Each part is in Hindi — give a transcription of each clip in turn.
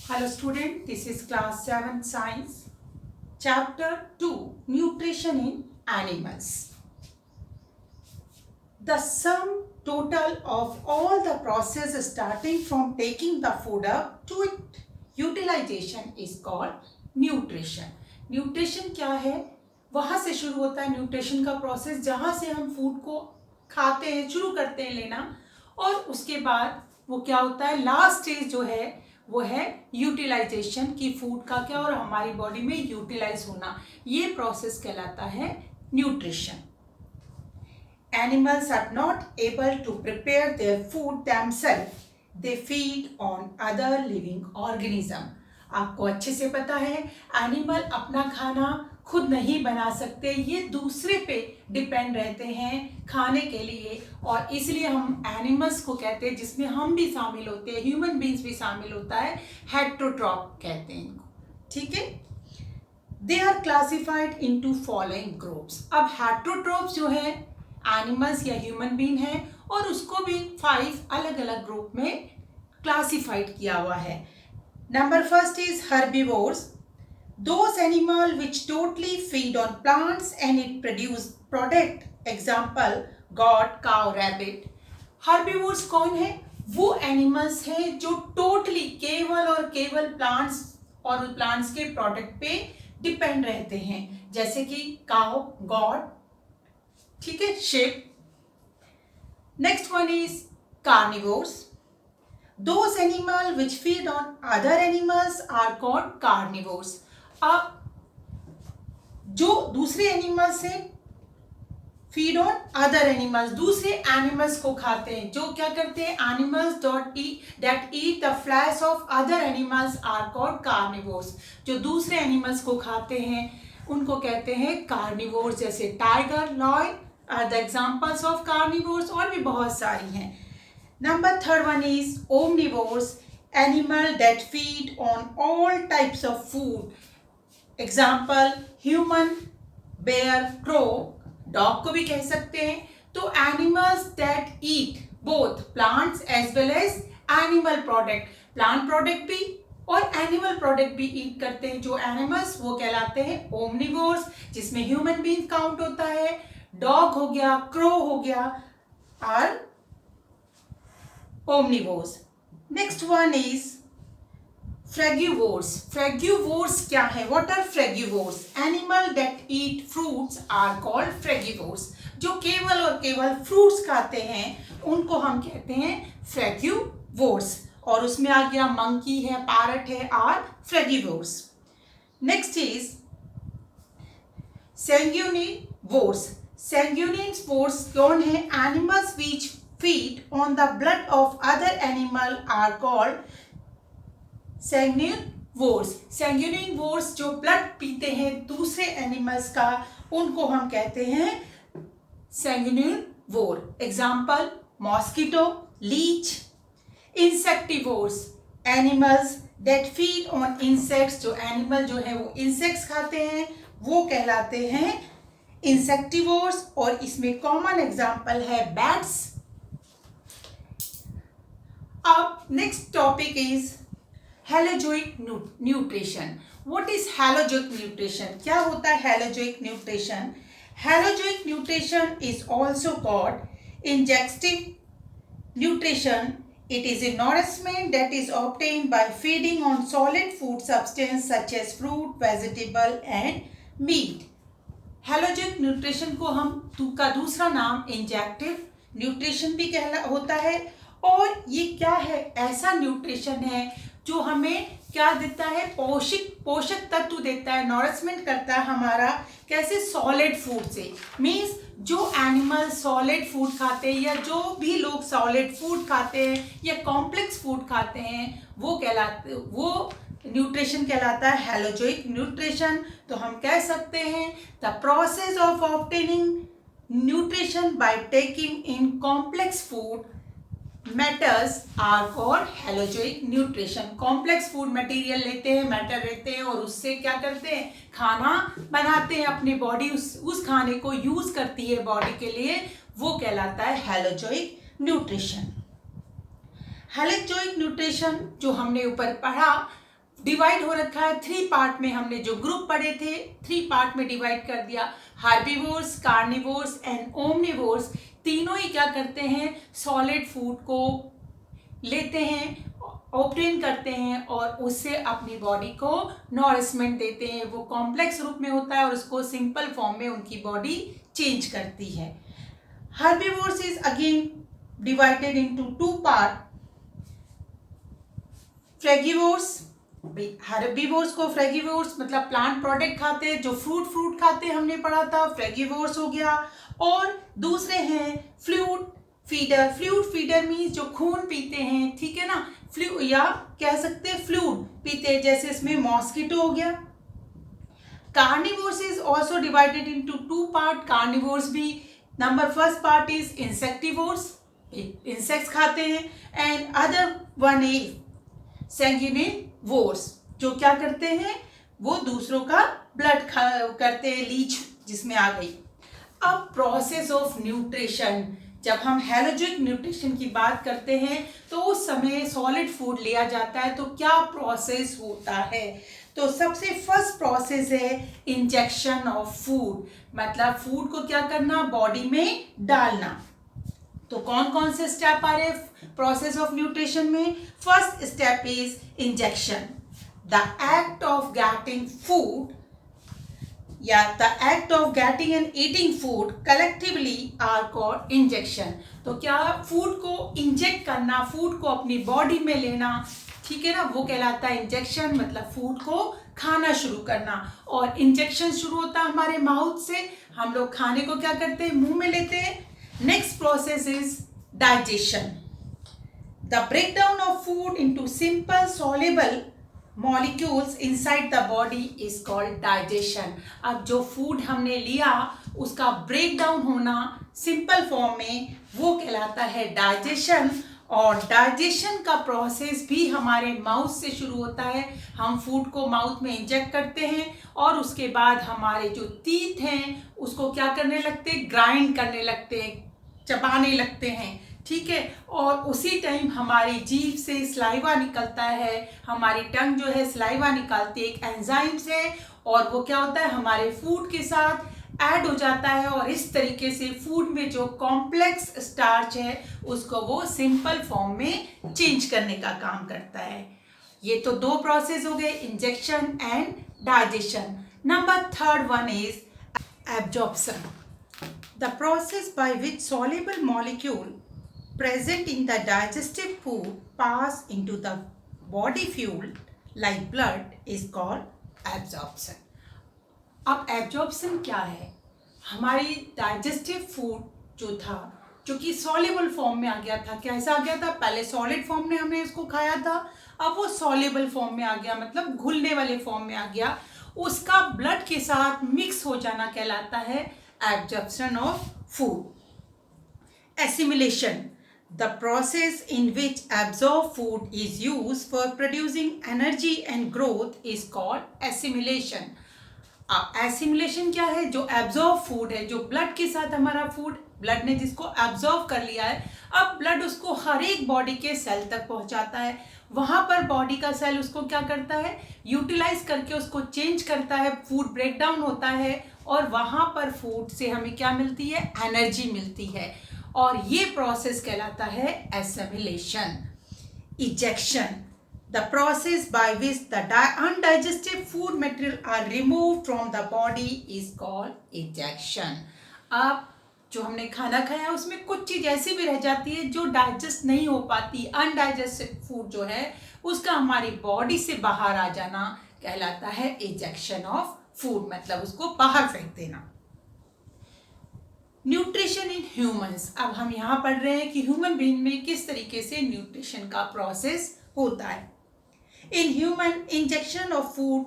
Hello student, this is class 7 science, chapter 2, nutrition in animals. The sum total of all the process starting from taking the food up to its utilization is called nutrition. Nutrition क्या है? वहाँ से शुरू होता है न्यूट्रिशन का प्रोसेस, जहाँ से हम फूड को खाते हैं, शुरू करते हैं लेना, और उसके बाद वो क्या होता है, लास्ट स्टेज जो है वो है यूटिलाइजेशन की फूड का क्या और हमारी बॉडी में यूटिलाइज होना, ये प्रोसेस कहलाता है nutrition. Animals are not able to prepare their food themselves. They feed on other living organism. आपको अच्छे से पता है एनिमल अपना खाना खुद नहीं बना सकते, ये दूसरे पे डिपेंड रहते हैं खाने के लिए, और इसलिए हम एनिमल्स को कहते हैं, जिसमें हम भी शामिल होते हैं, ह्यूमन बींग्स भी शामिल होता है, हेट्रोट्रॉप कहते हैं इनको. ठीक है. They are classified into following groups. अब हेट्रोट्रॉप्स जो है एनिमल्स या ह्यूमन बीइंग है, और उसको भी 5 अलग अलग ग्रुप में क्लासिफाइड किया हुआ है. Number first is herbivores. Those animal which totally feed on plants and it produce product. Example goat, cow, rabbit. Herbivores कौन है? वो एनिमल्स हैं जो टोटली केवल और केवल प्लांट्स और प्लांट्स के प्रोडक्ट पे डिपेंड रहते हैं, जैसे कि काउ, गॉड, ठीक है, shape. Next one is carnivores. Those animal which feed on other animals are called carnivores. अब जो दूसरे एनिमल्स से फीड ऑन अदर एनिमल्स, दूसरे एनिमल्स को खाते हैं, जो क्या करते हैं, animals that eat the flesh of other animals are called carnivores. जो दूसरे एनिमल्स को खाते हैं उनको कहते हैं कार्निवोर्स. जैसे tiger, lion are the examples of carnivores, और भी बहुत सारी हैं. Number third one is omnivores, animal that feed on all types of food. Example human, bear, crow, dog को भी कह सकते हैं. तो animals that eat both plants as well as animal product, plant product भी और एनिमल प्रोडक्ट भी ईट करते हैं जो एनिमल्स, वो कहलाते हैं ओमनिवोर्स, जिसमें ह्यूमन बीइंग काउंट होता है. डॉग हो गया, क्रो हो गया, और omnivores. Next one is frugivores. Frugivores क्या है? What are frugivores? Animal that eat fruits are called frugivores. जो केवल और केवल फ्रूट्स खाते हैं उनको हम कहते हैं frugivores. और उसमें आ गया मंकी है, पैरट है, और frugivores. Next is sanguinivores. Sanguinivores कौन है? Animals which feed on the blood of other animal are called sanguinivores. Sanguinivores जो ब्लड पीते हैं दूसरे एनिमल्स का, उनको हम कहते हैं sanguinivore. Example mosquito, leech. Insectivores, animals that feed on insects. जो एनिमल जो है वो इंसेक्ट्स खाते हैं वो कहलाते हैं इंसेक्टिवोर्स, और इसमें कॉमन एग्जाम्पल है बैट्स. अब next topic is holozoic nutrition. What is holozoic nutrition? क्या होता है holozoic nutrition? Holozoic nutrition is also called ingestive nutrition. It is a nourishment that is obtained by feeding on solid food substance such as fruit, vegetable and meat. Holozoic nutrition को हम का दूसरा नाम इंजेक्टिव न्यूट्रिशन भी होता है. और ये क्या है? ऐसा न्यूट्रिशन है जो हमें क्या देता है? पोषक तत्व देता है, नॉरिशमेंट करता है हमारा. कैसे? सॉलिड फूड से. मीन्स जो एनिमल सॉलिड फूड खाते हैं या जो भी लोग सॉलिड फूड खाते हैं या कॉम्प्लेक्स फूड खाते हैं वो न्यूट्रिशन कहलाता है हेलोजोइक न्यूट्रिशन. तो हम कह सकते हैं the process of obtaining nutrition by taking in complex food matters are called holozoic nutrition. Complex food material लेते हैं, मैटर लेते हैं, और उससे क्या करते हैं? खाना बनाते हैं. अपनी बॉडी उस खाने को यूज करती है बॉडी के लिए, वो कहलाता है हेलोजोइक न्यूट्रिशन. हेलोजोइक न्यूट्रिशन जो हमने ऊपर पढ़ा डिवाइड हो रखा है 3 पार्ट में। हमने जो ग्रुप पढ़े थे 3 पार्ट में डिवाइड कर दिया। हार्बीवोर्स, कार्निवोर्स एंड ओमनिवोर्स तीनों ही क्या करते हैं, सॉलिड फूड को लेते हैं, ऑब्टेन करते हैं और उससे अपनी बॉडी को नॉरिशमेंट देते हैं। वो कॉम्प्लेक्स रूप में होता है और उसको सिंपल फॉर्म में उनकी बॉडी चेंज करती है। Herbivores is again divided into 2 part. Frugivores, herbivores को फ्रेगिवोर्स मतलब प्लांट प्रोडक्ट खाते हैं, जो फ्रूट खाते हैं, हमने पढ़ा था, फ्रेगिवोर्स हो गया। और दूसरे हैं fluid feeder. Fluid feeder means जो खून पीते हैं, ठीक है ना, फ्लू या कह सकते हैं फ्लूइड पीते हैं, जैसे इसमें मॉस्किटो हो गया। Carnivores is also divided into 2 part. Carnivores भी number first part is insectivores, insects खाते हैं, and other one is sanguinivores, जो क्या करते हैं, वो दूसरों का ब्लड करते हैं, लीच जिसमें आ गई। अब प्रोसेस ऑफ न्यूट्रिशन, जब हम हेलोजिक न्यूट्रिशन की बात करते हैं तो उस समय सॉलिड फूड लिया जाता है, तो क्या प्रोसेस होता है। तो सबसे फर्स्ट प्रोसेस है इंजेक्शन ऑफ फूड, मतलब फूड को क्या करना, बॉडी में डालना। तो कौन कौन से स्टेप आ रहे हैं प्रोसेस ऑफ न्यूट्रिशन में। First step is injection. The act of getting food या the act of getting and eating food collectively are called injection. तो क्या फूड को इंजेक्ट करना, फूड को अपनी बॉडी में लेना, ठीक है ना, वो कहलाता है इंजेक्शन, मतलब फूड को खाना शुरू करना। और इंजेक्शन शुरू होता है हमारे माउथ से, हम लोग खाने को क्या करते हैं, मुंह में लेते हैं। Next process is digestion. The breakdown of food into simple soluble molecules inside the body is called digestion. अब जो फूड हमने लिया उसका ब्रेक डाउन होना सिंपल फॉर्म में, वो कहलाता है डाइजेशन। और डाइजेशन का प्रोसेस भी हमारे माउथ से शुरू होता है। हम फूड को माउथ में इंजेक्ट करते हैं और उसके बाद हमारे जो टीथ हैं उसको क्या करने लगते हैं, ग्राइंड करने लगते हैं, चबाने लगते हैं, ठीक है। और उसी टाइम हमारी जीभ से स्लाइवा निकलता है, हमारी टंग जो है स्लाइवा निकालती है एक एंजाइम से, और वो क्या होता है हमारे फूड के साथ ऐड हो जाता है और इस तरीके से फूड में जो कॉम्प्लेक्स स्टार्च है उसको वो सिंपल फॉर्म में चेंज करने का काम करता है। ये तो 2 प्रोसेस हो गए, injection and digestion. Number third one is absorption, the process by which soluble molecule present in the digestive food pass into the body fuel like blood is called absorption. अब एब्जॉर्प्शन क्या है, हमारी डाइजेस्टिव फूड जो था, जो कि सॉल्युबल फॉर्म में आ गया था, कैसा आ गया था, पहले सॉलिड फॉर्म में हमने इसको खाया था, अब वो सॉल्युबल फॉर्म में आ गया, मतलब घुलने वाले फॉर्म में आ गया, उसका ब्लड के साथ मिक्स हो जाना कहलाता है absorption of food. Assimilation, the process in which absorbed food is used for producing energy and growth is called assimilation. Assimilation क्या है, जो एब्जॉर्ब फूड है, जो ब्लड के साथ हमारा फूड, ब्लड ने जिसको एब्जॉर्ब कर लिया है, अब ब्लड उसको हर एक बॉडी के सेल तक पहुंचाता है। वहां पर बॉडी का सेल उसको क्या करता है, यूटिलाइज करके उसको चेंज करता है, फूड ब्रेक डाउन होता है और वहां पर फूड से हमें क्या मिलती है, एनर्जी मिलती है, और ये प्रोसेस कहलाता है assimilation. Ejection, the process by which the undigested food material are removed from the body is called ejection. अब जो हमने खाना खाया उसमें कुछ चीज़ ऐसी भी रह जाती है जो डाइजेस्ट नहीं हो पाती, अनडाइजेस्टेड फूड जो है उसका हमारी बॉडी से बाहर आ जाना कहलाता है इजेक्शन ऑफ फूड, मतलब उसको बाहर फेंक देना। न्यूट्रिशन इन ह्यूमंस, अब हम यहाँ पढ़ रहे हैं कि ह्यूमन बीइंग में किस तरीके से न्यूट्रिशन का प्रोसेस होता है। In human injection of food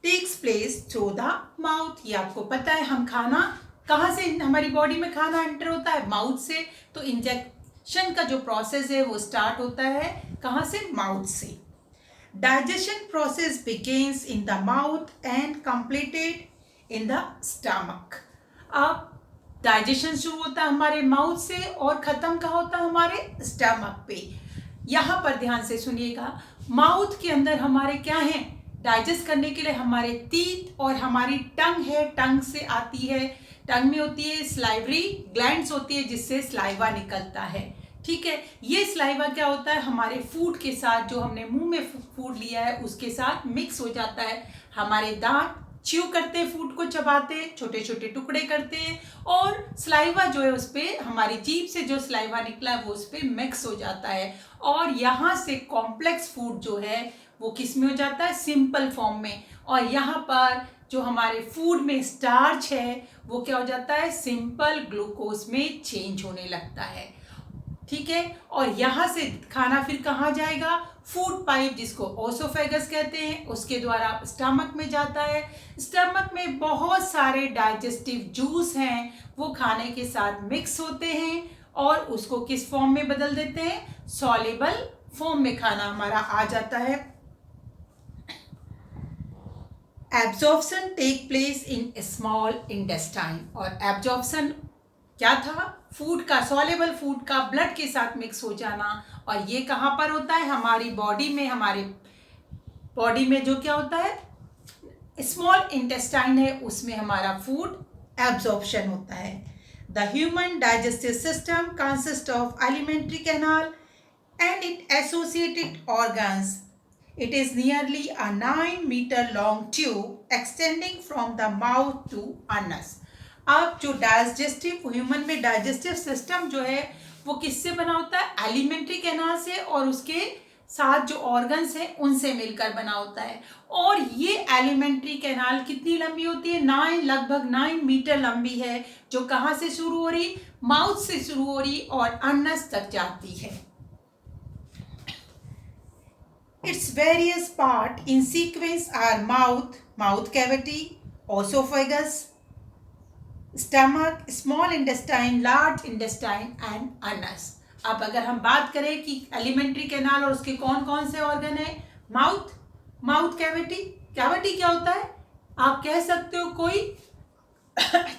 takes place through the mouth. ये आपको पता है, हम खाना कहाँ से, हमारी बॉडी में खाना एंटर होता है माउथ से, तो इंजेक्शन का जो प्रोसेस है वो स्टार्ट होता है कहाँ से, माउथ से। Digestion process begins in the mouth and completed in the stomach. अब डाइजेशन शुरू होता है हमारे माउथ से और ख़त्म कहाँ होता है, हमारे स्टमक पे। यहाँ पर ध्यान से सुनिएगा, माउथ के अंदर हमारे क्या है, डाइजेस्ट करने के लिए हमारे टीथ और हमारी टंग है, टंग से आती है, टंग में होती है स्लाइवरी ग्लैंड्स होती है जिससे स्लाइवा निकलता है। ठीक है, ये स्लाइवा क्या होता है, हमारे फूड के साथ, जो हमने मुंह में फूड लिया है उसके साथ मिक्स हो जाता है। हमारे दांत च्यू करते हैं, फूड को चबाते हैं, छोटे छोटे टुकड़े करते हैं, और स्लाइवा जो है उस पर, हमारी जीभ से जो स्लाइवा निकला है वो उस पर मिक्स हो जाता है, और यहाँ से कॉम्प्लेक्स फूड जो है वो किस में हो जाता है, सिंपल फॉर्म में, और यहाँ पर जो हमारे फूड में स्टार्च है वो क्या हो जाता है, सिंपल ग्लूकोज में चेंज होने लगता है। ठीक है, और यहाँ से खाना फिर कहाँ जाएगा, फूड पाइप जिसको ओसोफेगस कहते हैं, उसके द्वारा स्टमक में जाता है। स्टमक में बहुत सारे डाइजेस्टिव जूस हैं, वो खाने के साथ मिक्स होते हैं और उसको किस फॉर्म में बदल देते हैं, सॉल्युबल फॉर्म में खाना हमारा आ जाता है। Absorption take place in small intestine, और एब्जॉर्प्शन क्या था, फूड का, सॉल्युबल फूड का ब्लड के साथ मिक्स हो जाना, और ये कहाँ पर होता है, हमारी बॉडी में, हमारे बॉडी में जो क्या होता है, स्मॉल इंटेस्टाइन है, उसमें हमारा फूड एब्जॉर्प्शन होता है। The human digestive system consist of alimentary canal and it associated organs. It is nearly a 9-meter long tube extending from the mouth to anus. अब जो डाइजेस्टिव, ह्यूमन में डाइजेस्टिव सिस्टम जो है वो किससे बना होता है, एलिमेंट्री कैनाल से, और उसके साथ जो ऑर्गन्स हैं उनसे मिलकर बना होता है। और ये एलिमेंट्री कैनाल कितनी लंबी होती है, लगभग 9 मीटर लंबी है, जो कहाँ से शुरू हो रही, माउथ से शुरू हो रही और अनस तक जाती है। Its various parts in sequence are mouth cavity, esophagus, stomach, small intestine, large intestine and anus. अब अगर हम बात करें कि एलिमेंट्री कैनाल और उसके कौन कौन से ऑर्गन है, माउथ कैविटी, कैविटी क्या होता है, आप कह सकते हो कोई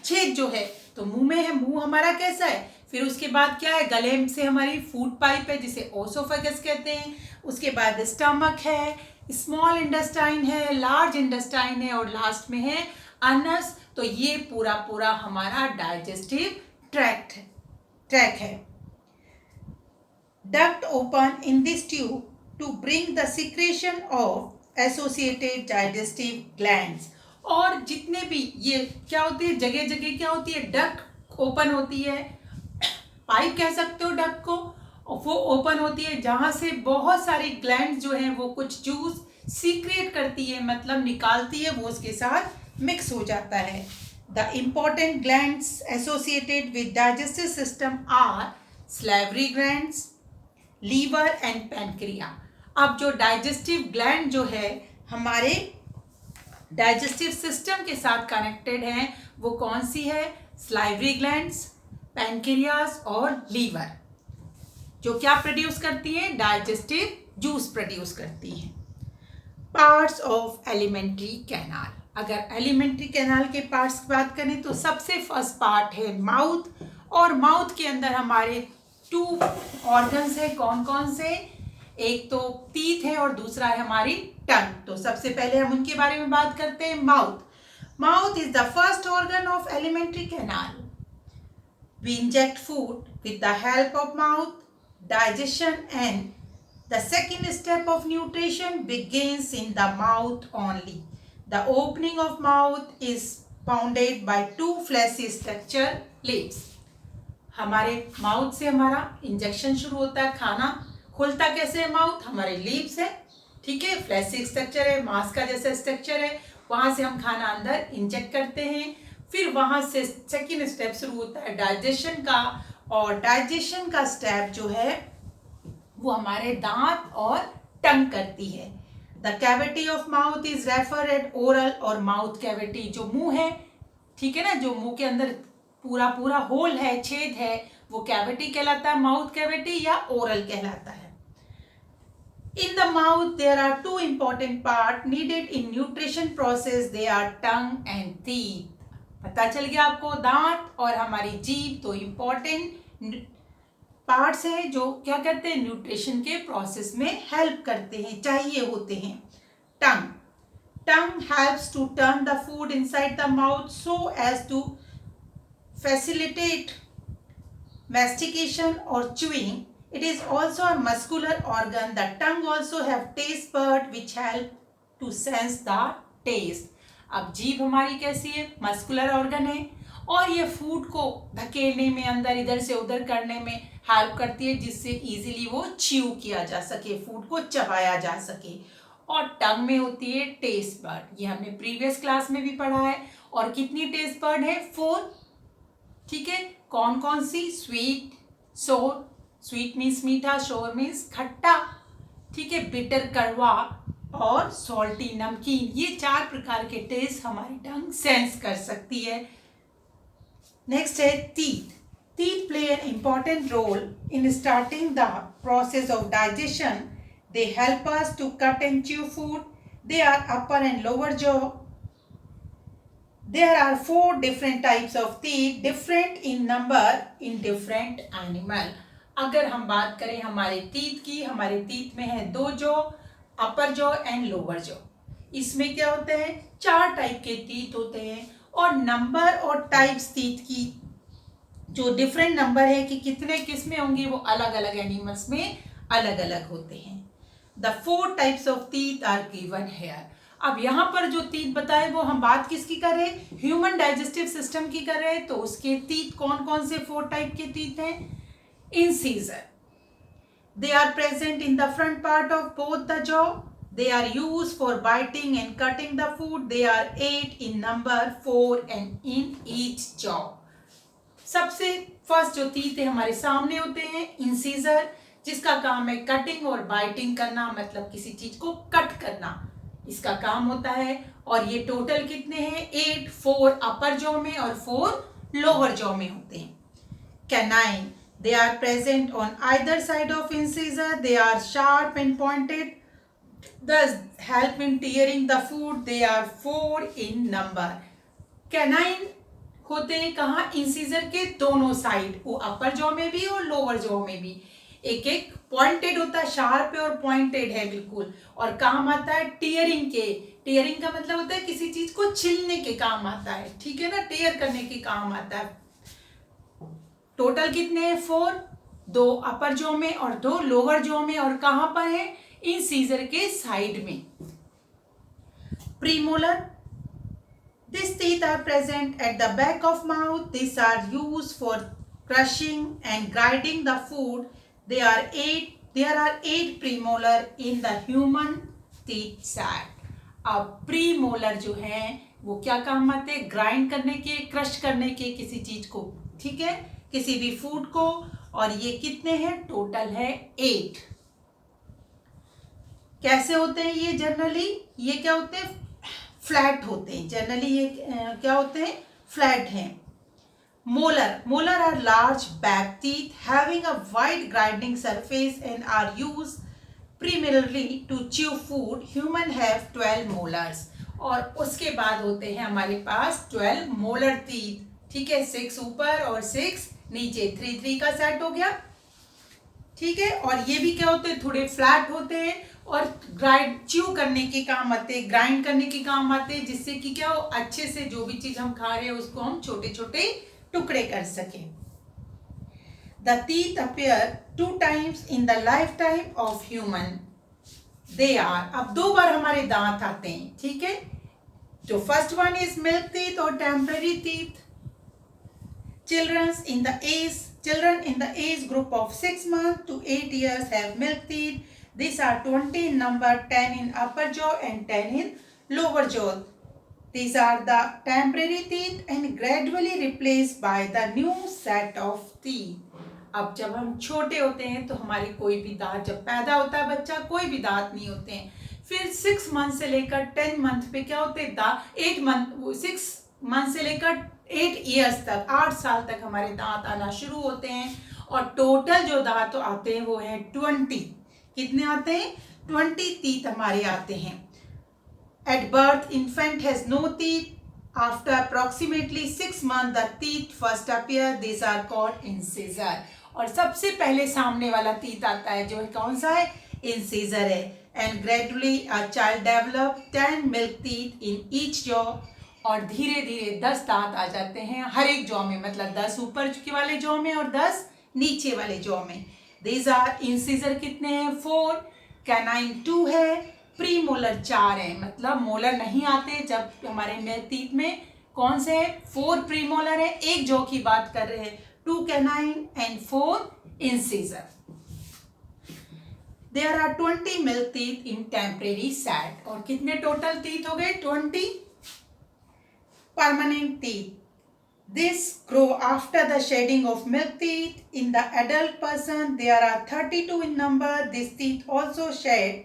छेद जो है, तो मुंह में है, मुंह हमारा कैसा है, फिर उसके बाद क्या है, गले से हमारी फूड पाइप है जिसे ओसोफेगस कहते हैं, उसके बाद स्टमक है, स्मॉल इंटेस्टाइन है, लार्ज इंटेस्टाइन है, और लास्ट में है अनस। तो ये पूरा पूरा हमारा डाइजेस्टिव ट्रैक है। Duct open in this tube to bring the secretion of associated digestive glands, और जितने भी ये क्या होती है, जगह जगह क्या होती है, डक्ट ओपन होती है, पाइप कह सकते हो डक्ट को, वो ओपन होती है जहाँ से बहुत सारी ग्लैंड जो हैं वो कुछ जूस सीक्रेट करती है, मतलब निकालती है, वो उसके साथ मिक्स हो जाता है। The important glands associated with digestive system are salivary glands, liver and pancreas. अब जो डाइजेस्टिव ग्लैंड जो है हमारे डाइजेस्टिव सिस्टम के साथ कनेक्टेड हैं वो कौन सी है, सैलिवरी ग्लैंड्स, पैनक्रियास और लीवर, जो क्या प्रोड्यूस करती है, डाइजेस्टिव जूस प्रोड्यूस करती हैं। पार्ट्स ऑफ एलिमेंट्री कैनाल, अगर एलिमेंट्री कैनाल के पार्ट्स की बात करें तो सबसे फर्स्ट पार्ट है माउथ, और माउथ के अंदर हमारे 2 ऑर्गन्स है, कौन कौन से, एक तो टीथ है और दूसरा है हमारी टंग। तो सबसे पहले हम उनके बारे में बात करते हैं। Mouth is the first organ of alimentary canal. We inject food with the help of mouth, digestion, and the second step of nutrition begins in the mouth only. The opening of mouth is bounded by 2 fleshy structure lips. हमारे माउथ से हमारा इंजेक्शन शुरू होता है, खाना खुलता कैसे है माउथ, हमारे लिप्स है, ठीक है, फ्लैशी स्ट्रक्चर है, मांस का जैसा स्ट्रक्चर है, वहाँ से हम खाना अंदर इंजेक्ट करते हैं। फिर वहाँ से सेकेंड स्टेप शुरू होता है डाइजेशन का, और डाइजेशन का स्टेप जो है वो हमारे दांत और टंग करती है। The cavity of mouth is refer at oral or mouth cavity, जो मुंह है, ठीक है ना, जो मुंह के अंदर पूरा पूरा होल है, छेद है, वो कैविटी कहलाता है, माउथ कैविटी या ओरल कहलाता है। In the mouth there are 2 important parts needed in nutrition process, they are tongue and teeth. पता चल गया आपको, दांत और हमारी जीभ तो इम्पोर्टेंट पार्ट्स हैं जो क्या करते हैं, न्यूट्रिशन के प्रोसेस में हेल्प करते हैं, चाहिए होते हैं। Tongue helps to turn the food inside the mouth so as to facilitate mastication or chewing. It is also a muscular organ. The tongue also have taste bud which help to sense the taste. अब जीभ हमारी कैसी है, मस्कुलर ऑर्गन है और ये फूड को धकेलने में, अंदर इधर से उधर करने में हेल्प करती है, जिससे इजीली वो च्यू किया जा सके, फूड को चबाया जा सके। और टंग में होती है टेस्ट बर्ड, ये हमने प्रीवियस क्लास में भी पढ़ा है। और कितनी टेस्ट बर्ड है, 4। ठीक है, कौन कौन सी, स्वीट, सोर, स्वीट मीन्स मीठा, शोर मीन्स खट्टा, ठीक है, बिटर कड़वा, और सॉल्टी नमकीन। ये 4 प्रकार के टेस्ट हमारी टंग सेंस कर सकती है। नेक्स्ट है teeth. Teeth play an important role in starting the process of digestion. They help us to cut and chew food. They are upper and lower jaw. There are 4 different types of teeth, different in number in different animal. अगर हम बात करें हमारे टीथ की, हमारे टीथ में है 2 jaw, upper jaw and lower jaw. इसमें क्या होते हैं, 4 टाइप के टीथ होते हैं। और नंबर और टाइप्स टीथ की जो डिफरेंट नंबर है कि कितने किस में होंगे, वो अलग अलग एनिमल्स में अलग अलग होते हैं। The 4 types of teeth are given here. अब यहाँ पर जो टीथ बताए वो हम बात किसकी कर रहे हैं, ह्यूमन डाइजेस्टिव सिस्टम की कर रहे हैं। तो उसके टीथ कौन कौन से 4 टाइप के टीथ हैं। Incisor, they are present in the front part of both the jaw. They are used for biting and cutting the food. They are 8 in number, 4 and in each jaw. सबसे फर्स्ट जो टीथ है हमारे सामने होते हैं इंसीजर, जिसका काम है कटिंग और बाइटिंग करना, मतलब किसी चीज को कट करना, इसका काम होता है। और ये टोटल कितने हैं, 8, 4 अपर जॉ में और 4 लोअर जॉ में होते हैं। Canine, they are present on either side of incisor. They are sharp and pointed, thus help in tearing the food. They are 4 in number. Canine होते हैं कहाँ, इंसीजर के दोनों साइड, वो अपर जॉ में भी और लोअर जॉ में भी। एक एक पॉइंटेड होता है, शार्प है और पॉइंटेड है बिल्कुल, और काम आता है टीयरिंग के। टीयरिंग का मतलब होता है किसी चीज को छिलने के काम आता है, ठीक है ना, टेयर करने के काम आता है। टोटल कितने हैं, 4, 2 अपर जॉ में और 2 लोअर जॉ में, और कहां पर है, इंसीजर के साइड में। Premolar, these teeth are present at the back of mouth. These are used for crushing and grinding the food. There are 8 premolar in the human teeth set. अब प्रीमोलर जो है वो क्या काम आते हैं, ग्राइंड करने के, क्रश करने के किसी चीज को, ठीक है, किसी भी फूड को। और ये कितने हैं, टोटल है 8। कैसे होते हैं ये जनरली, ये क्या होते हैं, फ्लैट होते हैं जनरली। ये क्या होते हैं, फ्लैट हैं। Molar are large back teeth having a wide grinding surface and are used primarily to chew food. Human have 12 molars. और उसके बाद होते हैं हमारे पास 12 molar teeth, ठीक है, 6 ऊपर और 6 नीचे, 3 का सेट हो गया, ठीक है। और ये भी क्या होते हैं, थोड़े फ्लैट होते हैं और ग्राइंड च्यू करने के काम आते हैं, ग्राइंड करने के काम आते हैं, जिससे कि क्या हो, अच्छे से जो भी चीज हम खा रहे हैं उसको हम छोटे छोटे टुकड़े कर सकें। The teeth appear 2 times in the lifetime of human. They are, अब 2 बार हमारे दांत आते हैं, ठीक है। जो first one is milk teeth और temporary teeth. Children in the age group of 6 months to 8 years have milk teeth. These are 20 in number, 10 in upper jaw and 10 in lower jaw. These are the temporary teeth and gradually replaced by the new set of teeth. अब जब हम छोटे होते हैं तो हमारे कोई भी दांत, जब पैदा होता है बच्चा, कोई भी दांत नहीं होते हैं। फिर 6 मंथ से लेकर 10 मंथ पे क्या होते हैं, 6 मंथ से लेकर 8 ईयर्स तक, 8 साल तक हमारे दांत आना शुरू होते हैं। और टोटल जो दांत आते हैं वो है 20। कितने आते हैं, 20 teeth हमारे आते हैं। At birth, infant has no teeth. After approximately 6 months, the teeth first appear. These are called incisor. और सबसे पहले सामने वाला टीथ आता है जो कौन सा है, इंसीजर है। And gradually a child develop 10 milk teeth in each jaw, और धीरे धीरे 10 दांत आ जाते हैं हर एक जॉ में, मतलब 10 ऊपर वाले जॉ में और 10 नीचे वाले जॉ में। दीज आर इंसीजर कितने हैं, 4, कैनाइन 2 है, प्री मोलर 4 है, मतलब मोलर नहीं आते जब हमारे टीथ में, कौन से है, 4 प्री मोलर है, एक जॉ की बात कर रहे हैं, 2 canine and 4 incisor. There are 20 milk teeth in temporary set, और कितने टोटल टीथ हो गए, 20 permanent teeth. This grow after the shedding of milk teeth. In the adult person, there are 32 in number. These teeth also shed,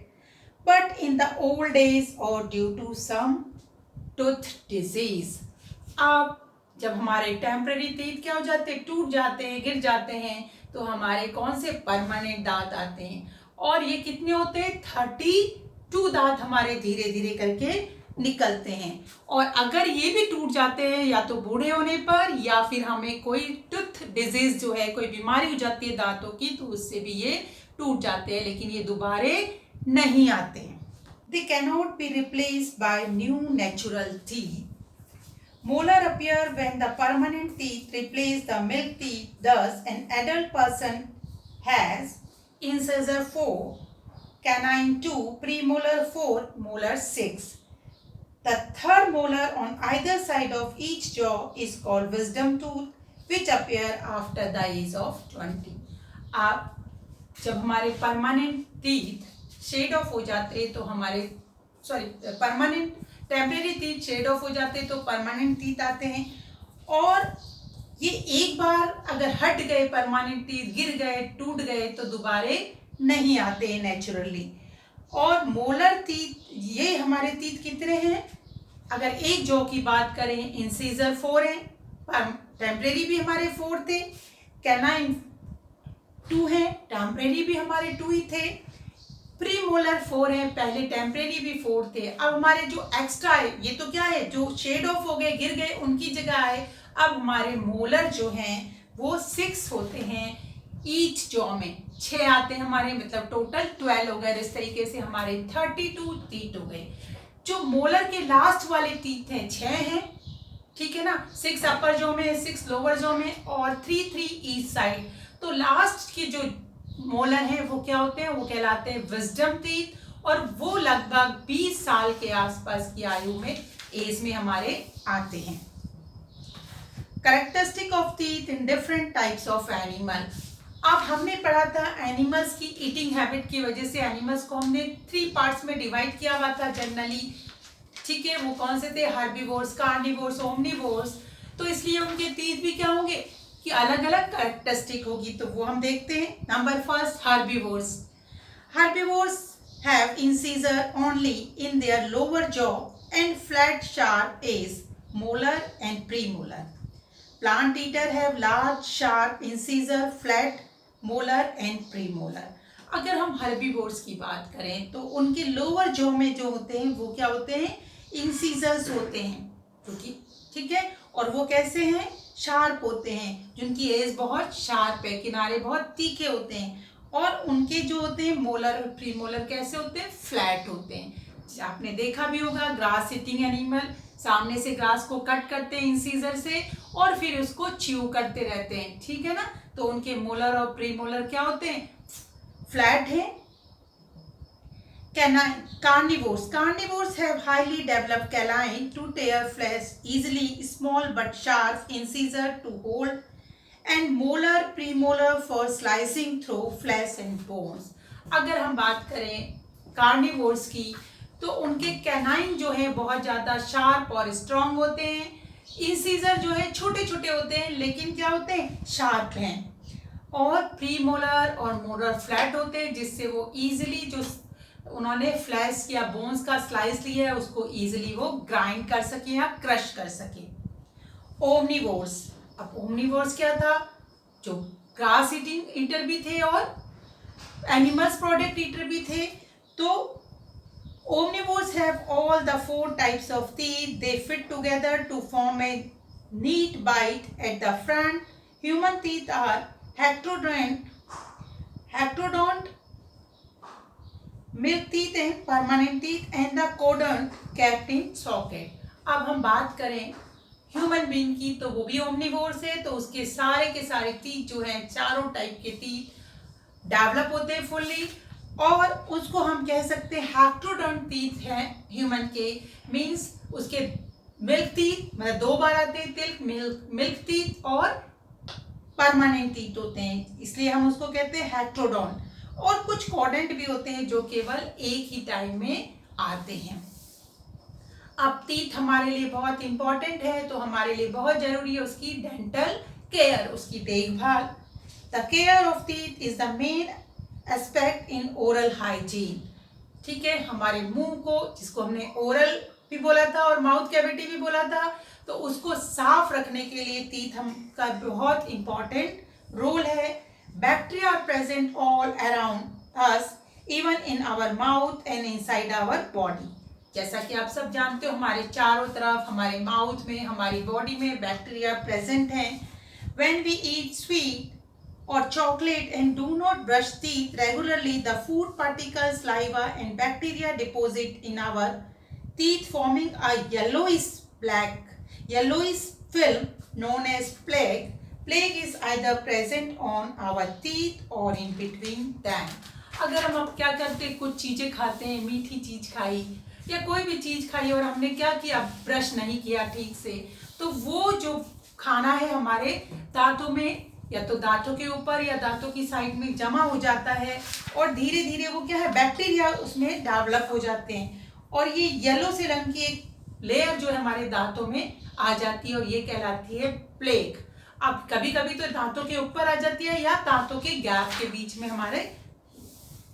but in the old age or due to some tooth disease. अब जब हमारे टेम्पररी टीथ क्या हो जाते हैं, टूट जाते हैं, गिर जाते हैं, तो हमारे कौन से परमानेंट दांत आते हैं, और ये कितने होते हैं, 32 दांत हमारे धीरे धीरे करके निकलते हैं। और अगर ये भी टूट जाते हैं या तो बूढ़े होने पर, या फिर हमें कोई टूथ डिजीज जो है, कोई बीमारी हो जाती है दांतों की, तो उससे भी ये टूट जाते हैं, लेकिन ये दोबारे नहीं आते हैं। They cannot be replaced by new natural teeth. Molar appear when the permanent teeth replace the milk teeth. Thus, an adult person has incisor 4, canine 2, premolar 4, molar 6. The third molar on either side of each jaw is called wisdom tooth, which appear after the age of 20. अब जब हमारे परमानेंट टीथ शेड ऑफ हो जाते तो हमारे permanent temporary teeth shed off हो जाते तो परमानेंट टीथ आते हैं, और ये एक बार अगर हट गए परमानेंट टीथ, गिर गए, टूट गए, तो दोबारे नहीं आते हैं नेचुरली। और मोलर टीथ, ये हमारे टीथ कितने हैं, अगर एक जॉ की बात करें, इंसीजर 4 है, टेम्परेरी भी हमारे 4 थे, कैनाइन 2 है, टेम्परेरी भी हमारे 2 ही थे, प्री मोलर 4 है, पहले टेम्परेरी भी 4 थे। अब हमारे जो एक्स्ट्रा है, ये तो क्या है, जो शेड ऑफ हो गए, गिर गए, उनकी जगह है। अब हमारे मोलर जो हैं वो 6 होते हैं ईच जॉ में, 6 आते हैं हमारे, मतलब टोटल 12 हो गए। इस तरीके से हमारे 32 टीथ हो गए। जो मोलर के लास्ट वाले टीथ हैं 6 हैं, ठीक है ना, 6 अपर जॉ में, 6 लोअर जॉ में, और 3 ईच साइड। तो लास्ट की जो मोलर हैं वो क्या होते हैं, वो कहलाते हैं विजडम टीथ, और वो लगभग 20 साल के आसपास की आयु में, एज में हमारे आते हैं। Characteristic of teeth in different types of animal. अब हमने पढ़ा था एनिमल्स की ईटिंग हैबिट की वजह से एनिमल्स को हमने 3 पार्ट्स में डिवाइड किया हुआ था जनरली, ठीक है। वो कौन से थे, हार्बीवोर्स, कार्निवोर्स, ओमनिवोर्स। तो इसलिए उनके टीथ भी क्या होंगे कि अलग अलग कैरेक्टरिस्टिक होगी, तो वो हम देखते हैं। Number first, herbivores. Herbivores have incisor only in their lower jaw and flat sharp edge molar and premolar. Plant eater have large sharp incisor, flat molar and premolar. अगर हम हर्बीवोर्स की बात करें तो उनके लोअर जॉ में जो होते हैं वो क्या होते हैं, इंसीजर्स होते हैं, क्योंकि ठीक है, और वो कैसे हैं, शार्प होते हैं, जिनकी एज बहुत शार्प है, किनारे बहुत तीखे होते हैं। और उनके जो होते हैं मोलर और प्रीमोलर कैसे होते हैं, फ्लैट होते हैं। आपने देखा भी होगा ग्रास ईटिंग एनिमल सामने से ग्रास को कट करते हैं इंसीजर से, और फिर उसको च्यू करते रहते हैं, ठीक है ना। तो उनके मोलर और प्रीमोलर क्या होते हैं, फ्लैट है। Carnivores. Carnivores have highly developed canine to tear flesh easily, small but sharp incisor to hold, and molar, premolar for slicing through flesh and bones. अगर हम बात करें कार्निवोर्स की, तो उनके कैनाइन जो है बहुत ज़्यादा शार्प और स्ट्रॉन्ग होते हैं। इंसीजर जो है छोटे छोटे होते हैं, लेकिन क्या होते हैं, शार्प हैं। और प्रीमोलर और मोलर फ्लैट होते हैं, जिससे वो इजीली जो उन्होंने फ्लैश या बोन्स का स्लाइस लिया है उसको इजीली वो ग्राइंड कर सके या क्रश कर सके। ओमनिवोर्स। अब ओमनिवोर्स क्या था, जो ग्रास ईटिंग ईटर भी थे और एनिमल्स प्रोडक्ट ईटर भी थे। तो omnivores have all the 4 types of teeth, they fit together to form a neat bite at the front. Human teeth are heterodont, milk teeth and permanent teeth and thecodont kept in socket. अब हम बात करें ह्यूमन बीइंग की, तो वो भी ओमनिवोर्स है, तो उसके सारे के सारे टीथ जो हैं, चारों टाइप के टीथ डेवलप होते हैं फुल्ली, और उसको हम कह सकते हैं हेक्टोडोंट टीथ हैं ह्यूमन के, मींस उसके मिल्क टीथ मतलब 2 बार आते हैं तिल्क, मिल्क टीथ और परमानेंट टीथ होते हैं, इसलिए हम उसको कहते हैं हेक्टोडोंट। और कुछ कॉर्डेंट भी होते हैं जो केवल एक ही टाइम में आते हैं। अब टीथ हमारे लिए बहुत इंपॉर्टेंट है, तो हमारे लिए बहुत जरूरी है उसकी डेंटल केयर, उसकी देखभाल। The care of teeth is the main aspect in oral hygiene. ठीक है, हमारे मुंह को, जिसको हमने ओरल भी बोला था और माउथ कैविटी भी बोला था, तो उसको साफ रखने के लिए टीथ हम का बहुत इंपॉर्टेंट रोल है। Bacteria are present all around us, even in our mouth and inside our body. जैसा कि आप सब जानते हो, हमारे चारों तरफ, हमारे माउथ में, हमारी बॉडी में बैक्टीरिया प्रेजेंट हैं। When we eat sweet or chocolate and do not brush teeth regularly, the food particles, saliva and bacteria deposit in our teeth, forming a yellowish film known as plaque. Plaque is either present on our teeth or in between them. अगर हम अब क्या करते, कुछ चीजें खाते हैं, मीठी चीज खाई या कोई भी चीज खाई और हमने क्या किया, ब्रश नहीं किया ठीक से, तो वो जो खाना है हमारे दांतों में, या तो दांतों के ऊपर या दांतों की साइड में जमा हो जाता है, और धीरे धीरे वो क्या है, बैक्टीरिया उसमें डेवलप हो जाते हैं, और ये येलो से रंग की एक लेयर जो है हमारे दांतों में आ जाती है, और ये कहलाती है प्लेक। अब कभी कभी तो दांतों के ऊपर आ जाती है या दांतों के गैप के बीच में हमारे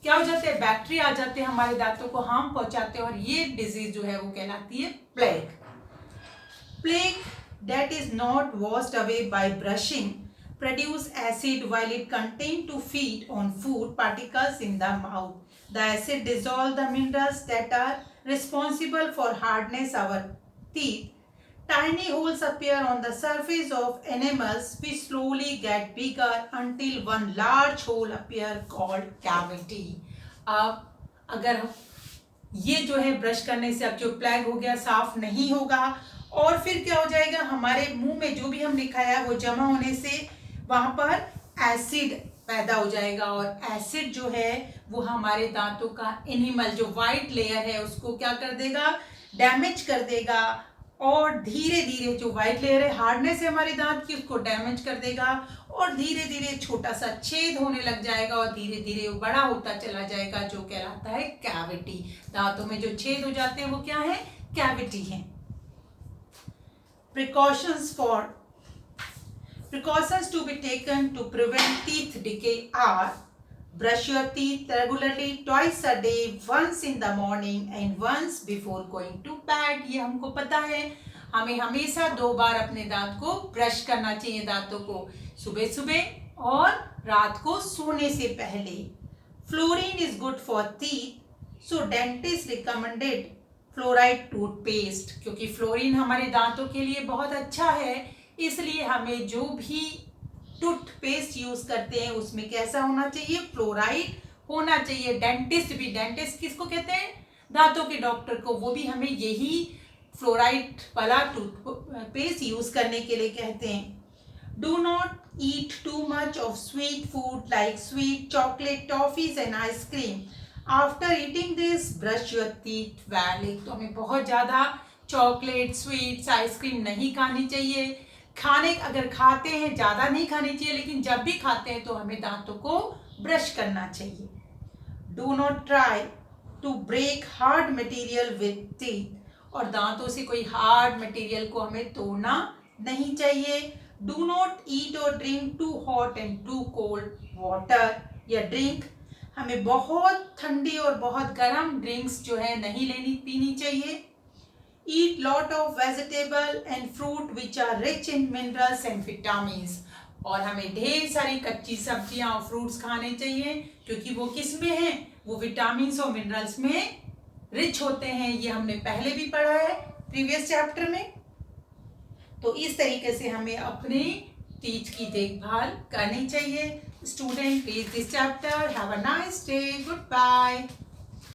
क्या हो जाते हैं, बैक्टीरिया आ जाते हैं, हमारे दांतों को हार्म पहुंचाते हैं, और ये डिजीज जो है वो कहलाती है plaque. Plaque that is not washed away by brushing produce acid while it continue to feed on food particles in the mouth. The acid dissolve the minerals that are responsible for hardness our teeth. Tiny holes appear on the surface of enamels which slowly get bigger until one large hole appear called cavity. अब अगर ये जो है ब्रश करने से अब जो प्लैग हो गया साफ नहीं होगा, और फिर क्या हो जाएगा, हमारे मुंह में जो भी हमने खाया वो जमा होने से वहां पर एसिड पैदा हो जाएगा, और एसिड जो है वो हमारे दांतों का एनिमल जो वाइट लेयर है उसको क्या कर देगा, डैमेज कर देगा, और धीरे धीरे जो वाइट लेयर है हार्डनेस है हमारे दांत की, उसको डैमेज कर देगा, और धीरे धीरे छोटा सा छेद होने लग जाएगा, और धीरे धीरे वो बड़ा होता चला जाएगा, जो कहलाता है कैविटी। दांतों में जो छेद हो जाते हैं वो क्या है, कैविटी है। Precautions to be taken to prevent teeth decay are: brush your teeth regularly twice a day, once in the morning and once before going to bed. ये हमको पता है, हमें हमेशा 2 बार अपने दांत को ब्रश करना चाहिए, दांतों को सुबह सुबह और रात को सोने से पहले। Fluorine is good for teeth, so dentist recommended fluoride toothpaste, क्योंकि फ्लोरीन हमारे दांतों के लिए बहुत अच्छा है, इसलिए हमें जो भी टूथपेस्ट यूज करते हैं उसमें कैसा होना चाहिए, फ्लोराइड होना चाहिए। डेंटिस्ट भी, डेंटिस्ट किसको कहते हैं, दांतों के डॉक्टर को, वो भी हमें यही फ्लोराइड वाला टूथपेस्ट यूज करने के लिए कहते हैं। Do not eat too much of sweet food like sweet, chocolate, toffees and ice cream. After eating this brush your teeth well. तो हमें बहुत ज़्यादा चॉकलेट, स्वीट्स, आइसक्रीम नहीं खानी चाहिए। खाने अगर खाते हैं ज़्यादा नहीं खानी चाहिए, लेकिन जब भी खाते हैं तो हमें दांतों को ब्रश करना चाहिए। Do not try to break hard material with teeth. और दांतों से कोई हार्ड मटेरियल को हमें तोड़ना नहीं चाहिए। Do not eat or drink too hot and too cold water. या ड्रिंक, हमें बहुत ठंडी और बहुत गर्म ड्रिंक्स जो है नहीं पीनी चाहिए। Eat lot of vegetable and fruit which are rich in minerals and vitamins. और हमें ढेर सारी कच्ची सब्जियां और फ्रूट्स खाने चाहिए, क्योंकि वो किस में हैं, वो विटामिन्स और मिनरल्स में रिच होते हैं। ये हमने पहले भी पढ़ा है प्रीवियस चैप्टर में। तो इस तरीके से हमें अपनी टीच की देखभाल करनी चाहिए. Student read this chapter. Have a nice day. Good bye.